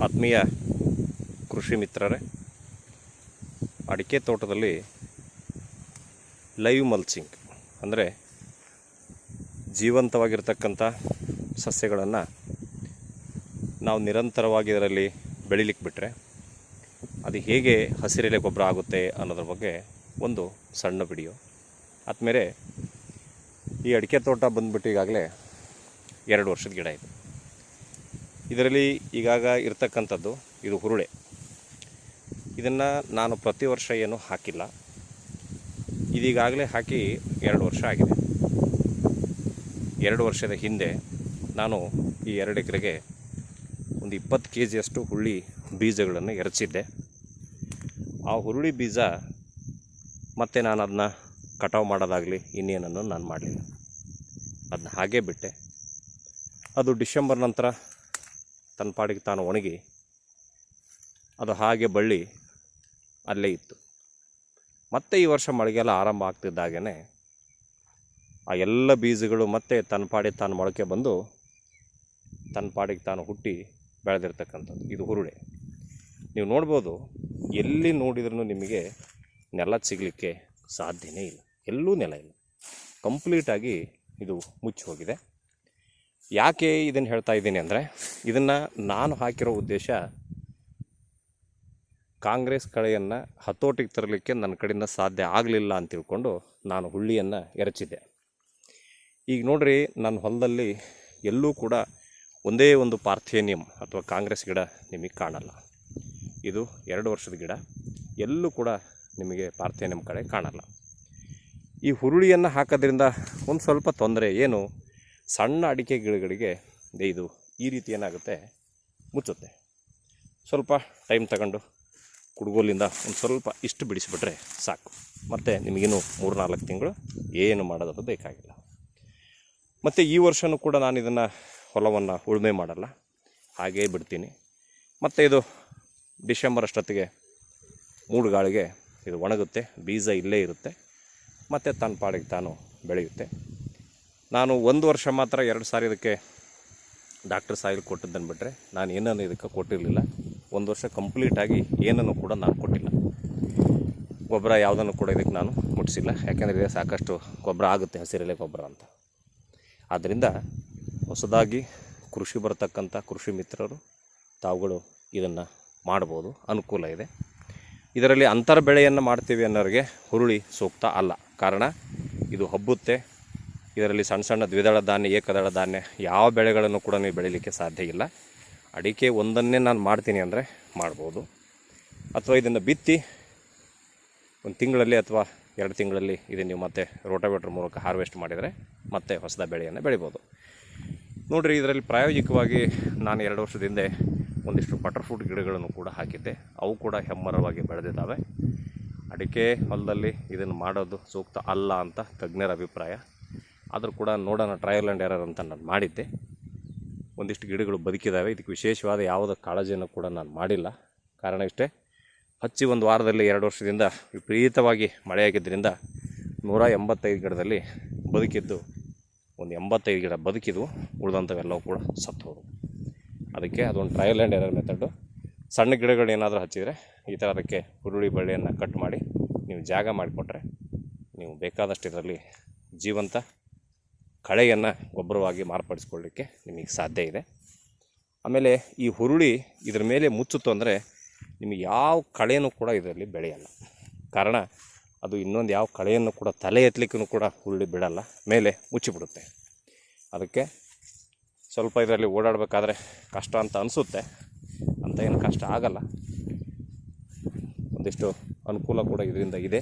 ಆತ್ಮೀಯ ಕೃಷಿ ಮಿತ್ರರೇ, ಅಡಿಕೆ ತೋಟದಲ್ಲಿ ಲೈವ್ ಮಲ್ಚಿಂಗ್ ಅಂದರೆ ಜೀವಂತವಾಗಿರ್ತಕ್ಕಂಥ ಸಸ್ಯಗಳನ್ನು ನಾವು ನಿರಂತರವಾಗಿ ಇದರಲ್ಲಿ ಬೆಳಿಲಿಕ್ಕೆ ಬಿಟ್ಟರೆ ಅದು ಹೇಗೆ ಹಸಿರೆಲೆ ಗೊಬ್ಬರ ಆಗುತ್ತೆ ಅನ್ನೋದ್ರ ಬಗ್ಗೆ ಒಂದು ಸಣ್ಣ ವಿಡಿಯೋ. ಆದಮೇಲೆ ಈ ಅಡಿಕೆ ತೋಟ ಬಂದುಬಿಟ್ಟು ಈಗಾಗಲೇ 2 ವರ್ಷದ ಗಿಡ ಇದೆ. ಇದರಲ್ಲಿ ಈಗಾಗ ಇರ್ತಕ್ಕಂಥದ್ದು ಇದು ಹುರುಳೆ. ಇದನ್ನು ನಾನು ಪ್ರತಿ ವರ್ಷ ಏನು ಹಾಕಿಲ್ಲ. ಇದೀಗಾಗಲೇ ಹಾಕಿ 2 ವರ್ಷ ಆಗಿದೆ. 2 ವರ್ಷದ ಹಿಂದೆ ನಾನು ಈ 2 ಎಕರೆಗೆ ಒಂದು 20 kg ಹುರುಳಿ ಬೀಜಗಳನ್ನು ಎರಚಿದ್ದೆ. ಆ ಹುರುಳಿ ಬೀಜ ಮತ್ತೆ ನಾನು ಅದನ್ನ ಕಟಾವು ಮಾಡೋದಾಗಲಿ ಇನ್ನೇನನ್ನು ನಾನು ಮಾಡಲಿಲ್ಲ. ಅದನ್ನ ಹಾಗೇ ಬಿಟ್ಟೆ. ಅದು ಡಿಸೆಂಬರ್ ನಂತರ ತನ್ನ ಪಾಡಿಗೆ ತಾನು ಒಣಗಿ ಅದು ಹಾಗೆ ಬಳ್ಳಿ ಅಲ್ಲೇ ಇತ್ತು. ಮತ್ತೆ ಈ ವರ್ಷ ಮಳೆಗೆಲ್ಲ ಆರಂಭ ಆಗ್ತಿದ್ದಾಗೇ ಆ ಎಲ್ಲ ಬೀಜಗಳು ಮತ್ತೆ ತನ್ನ ಪಾಡಿಗೆ ತಾನು ಮೊಳಕೆ ಬಂದು ತನ್ನ ಪಾಡಿಗೆ ತಾನು ಹುಟ್ಟಿ ಬೆಳೆದಿರ್ತಕ್ಕಂಥದ್ದು ಇದು ಹುರುಳೆ. ನೀವು ನೋಡ್ಬೋದು, ಎಲ್ಲಿ ನೋಡಿದ್ರೂ ನಿಮಗೆ ನೆಲ ಸಿಗಲಿಕ್ಕೆ ಸಾಧ್ಯನೇ ಇಲ್ಲ. ಎಲ್ಲೂ ನೆಲ ಇಲ್ಲ, ಕಂಪ್ಲೀಟಾಗಿ ಇದು ಮುಚ್ಚಿ ಹೋಗಿದೆ. ಯಾಕೆ ಇದನ್ನು ಹೇಳ್ತಾ ಇದ್ದೀನಿ ಅಂದರೆ, ಇದನ್ನು ನಾನು ಹಾಕಿರೋ ಉದ್ದೇಶ ಕಾಂಗ್ರೆಸ್ ಕಳೆಯನ್ನು ಹತೋಟಿಗೆ ತರಲಿಕ್ಕೆ ನನ್ನ ಕಡೆಯಿಂದ ಸಾಧ್ಯ ಆಗಲಿಲ್ಲ ಅಂತ ತಿಳ್ಕೊಂಡು ನಾನು ಹುರುಳಿಯನ್ನು ಎರಚಿದ್ದೆ. ಈಗ ನೋಡ್ರಿ, ನನ್ನ ಹೊಲದಲ್ಲಿ ಎಲ್ಲೂ ಕೂಡ ಒಂದೇ ಒಂದು ಪಾರ್ಥೇನಿಯಂ ಅಥವಾ ಕಾಂಗ್ರೆಸ್ ಗಿಡ ನಿಮಗೆ ಕಾಣಲ್ಲ. ಇದು 2 ವರ್ಷದ ಗಿಡ, ಎಲ್ಲೂ ಕೂಡ ನಿಮಗೆ ಪಾರ್ಥೇನಿಯಂ ಕಳೆ ಕಾಣಲ್ಲ. ಈ ಹುರುಳಿಯನ್ನು ಹಾಕೋದ್ರಿಂದ ಒಂದು ಸ್ವಲ್ಪ ತೊಂದರೆ ಏನು, ಸಣ್ಣ ಅಡಿಕೆ ಗಿಡಗಳಿಗೆ ಇದು ಈ ರೀತಿ ಏನಾಗುತ್ತೆ, ಮುಚ್ಚುತ್ತೆ. ಸ್ವಲ್ಪ ಟೈಮ್ ತಗೊಂಡು ಕುಡುಗೋಲಿಂದ ಒಂದು ಸ್ವಲ್ಪ ಇಷ್ಟು ಬಿಡಿಸಿಬಿಟ್ರೆ ಸಾಕು. ಮತ್ತು ನಿಮಗಿನ್ನೂ 3-4 ತಿಂಗಳು ಏನು ಮಾಡೋದು ಬೇಕಾಗಿಲ್ಲ. ಮತ್ತು ಈ ವರ್ಷವೂ ಕೂಡ ನಾನು ಇದನ್ನು ಹೊಲವನ್ನು ಉಳುಮೆ ಮಾಡಲ್ಲ, ಹಾಗೇ ಬಿಡ್ತೀನಿ. ಮತ್ತು ಇದು ಡಿಸೆಂಬರ್ ಅಷ್ಟೊತ್ತಿಗೆ ಮೂಡುಗಾಳಿಗೆ ಇದು ಒಣಗುತ್ತೆ, ಬೀಜ ಇಲ್ಲೇ ಇರುತ್ತೆ, ಮತ್ತು ತನ್ನ ಪಾಡಿಗೆ ತಾನು ಬೆಳೆಯುತ್ತೆ. ನಾನು 1 ವರ್ಷ ಮಾತ್ರ 2 ಸಾರಿ ಇದಕ್ಕೆ ಡಾಕ್ಟರ್ ಸಾಯಿಲ್ ಕೊಟ್ಟಿದ್ದನ್ನು ಬಿಟ್ಟರೆ ನಾನು ಏನನ್ನು ಇದಕ್ಕೆ ಕೊಟ್ಟಿರಲಿಲ್ಲ. 1 ವರ್ಷ ಕಂಪ್ಲೀಟಾಗಿ ಏನನ್ನು ಕೂಡ ನಾನು ಕೊಟ್ಟಿಲ್ಲ. ಗೊಬ್ಬರ ಯಾವುದನ್ನು ಕೂಡ ಇದಕ್ಕೆ ನಾನು ಮುಟ್ಟಿಸಿಲ್ಲ. ಯಾಕೆಂದರೆ ಇದೆ ಸಾಕಷ್ಟು ಗೊಬ್ಬರ ಆಗುತ್ತೆ, ಹಸಿರೆಲೆ ಗೊಬ್ಬರ ಅಂತ. ಆದ್ದರಿಂದ ಹೊಸದಾಗಿ ಕೃಷಿ ಬರತಕ್ಕಂಥ ಕೃಷಿ ಮಿತ್ರರು ತಾವುಗಳು ಇದನ್ನು ಮಾಡ್ಬೋದು, ಅನುಕೂಲ ಇದೆ. ಇದರಲ್ಲಿ ಅಂತರ ಬೆಳೆಯನ್ನು ಮಾಡ್ತೀವಿ ಅನ್ನೋರಿಗೆ ಹುರುಳಿ ಸೂಕ್ತ ಅಲ್ಲ. ಕಾರಣ ಇದು ಹಬ್ಬುತ್ತೆ. ಇದರಲ್ಲಿ ಸಣ್ಣ ಸಣ್ಣ ದ್ವಿದಳ ಧಾನ್ಯ, ಏಕದಳ ಧಾನ್ಯ ಯಾವ ಬೆಳೆಗಳನ್ನು ಕೂಡ ನೀವು ಬೆಳೀಲಿಕ್ಕೆ ಸಾಧ್ಯ ಇಲ್ಲ. ಅಡಿಕೆ ಒಂದನ್ನೇ ನಾನು ಮಾಡ್ತೀನಿ ಅಂದರೆ ಮಾಡ್ಬೋದು, ಅಥವಾ ಇದನ್ನು ಬಿತ್ತಿ 1 ತಿಂಗಳಲ್ಲಿ ಅಥವಾ 2 ತಿಂಗಳಲ್ಲಿ ಇದನ್ನು ನೀವು ಮತ್ತೆ ರೋಟಾವೇಟರ್ ಮೂಲಕ ಹಾರ್ವೆಸ್ಟ್ ಮಾಡಿದರೆ ಮತ್ತೆ ಹೊಸದ ಬೆಳೆಯನ್ನು ಬೆಳಿಬೋದು. ನೋಡಿರಿ, ಇದರಲ್ಲಿ ಪ್ರಾಯೋಗಿಕವಾಗಿ ನಾನು 2 ವರ್ಷದ ಹಿಂದೆ ಒಂದಿಷ್ಟು ಬಟರ್ಫ್ರೂಟ್ ಗಿಡಗಳನ್ನು ಕೂಡ ಹಾಕಿದ್ದೆ. ಅವು ಕೂಡ ಹೆಮ್ಮರವಾಗಿ ಬೆಳೆದಿದ್ದಾವೆ. ಅಡಿಕೆ ಹೊಲದಲ್ಲಿ ಇದನ್ನು ಮಾಡೋದು ಸೂಕ್ತ ಅಲ್ಲ ಅಂತ ತಜ್ಞರ ಅಭಿಪ್ರಾಯ. ಆದರೂ ಕೂಡ ನೋಡೋಣ, ಟ್ರಯಲ್ ಆ್ಯಂಡ್ ಎರರ್ ಅಂತ ನಾನು ಮಾಡಿದ್ದೆ. ಒಂದಿಷ್ಟು ಗಿಡಗಳು ಬದುಕಿದ್ದಾವೆ. ಇದಕ್ಕೆ ವಿಶೇಷವಾದ ಯಾವುದೇ ಕಾಳಜಿಯನ್ನು ಕೂಡ ನಾನು ಮಾಡಿಲ್ಲ. ಕಾರಣ ಇಷ್ಟೇ, ಹಚ್ಚಿ 1 ವಾರದಲ್ಲಿ 2 ವರ್ಷದಿಂದ ವಿಪರೀತವಾಗಿ ಮಳೆಯಾಗಿದ್ದರಿಂದ 185 ಗಿಡದಲ್ಲಿ ಬದುಕಿದ್ದು ಒಂದು 85 ಗಿಡ ಬದುಕಿದ್ವು, ಉಳಿದಂಥವೆಲ್ಲವೂ ಕೂಡ ಸತ್ತೋದು. ಅದಕ್ಕೆ ಅದೊಂದು ಟ್ರಯಲ್ ಆ್ಯಂಡ್ ಎರರ್ ಮೆಥಡು. ಸಣ್ಣ ಗಿಡಗಳು ಏನಾದರೂ ಹಚ್ಚಿದರೆ ಈ ಥರ ಅದಕ್ಕೆ ಹುರುಳಿ ಬಳ್ಳಿಯನ್ನು ಕಟ್ ಮಾಡಿ ನೀವು ಜಾಗ ಮಾಡಿಕೊಟ್ರೆ ನೀವು ಬೇಕಾದಷ್ಟು ಇದರಲ್ಲಿ ಜೀವಂತ ಕಳೆಯನ್ನು ಗೊಬ್ಬರವಾಗಿ ಮಾರ್ಪಡಿಸ್ಕೊಳ್ಳಿಕ್ಕೆ ನಿಮಗೆ ಸಾಧ್ಯ ಇದೆ. ಆಮೇಲೆ ಈ ಹುರುಳಿ ಇದ್ರ ಮೇಲೆ ಮುಚ್ಚಿತು ಅಂದರೆ ನಿಮಗೆ ಯಾವ ಕಳೆಯೂ ಕೂಡ ಇದರಲ್ಲಿ ಬೆಳೆಯಲ್ಲ. ಕಾರಣ ಅದು ಇನ್ನೊಂದು ಯಾವ ಕಳೆಯನ್ನು ಕೂಡ ತಲೆ ಎತ್ತಲಿಕ್ಕೂ ಕೂಡ ಹುರುಳಿ ಬಿಡಲ್ಲ, ಮೇಲೆ ಮುಚ್ಚಿಬಿಡುತ್ತೆ. ಅದಕ್ಕೆ ಸ್ವಲ್ಪ ಇದರಲ್ಲಿ ಓಡಾಡಬೇಕಾದ್ರೆ ಕಷ್ಟ ಅಂತ ಅನಿಸುತ್ತೆ, ಅಂತ ಏನು ಕಷ್ಟ ಆಗಲ್ಲ. ಒಂದಿಷ್ಟು ಅನುಕೂಲ ಕೂಡ ಇದರಿಂದ ಇದೆ.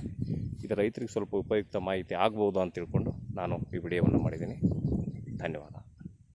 ಇದು ರೈತರಿಗೆ ಸ್ವಲ್ಪ ಉಪಯುಕ್ತ ಮಾಹಿತಿ ಆಗ್ಬೋದು ಅಂತ ತಿಳ್ಕೊಂಡು ನಾನು ಈ ವಿಡಿಯೋವನ್ನು ಮಾಡಿದ್ದೀನಿ. ಧನ್ಯವಾದ.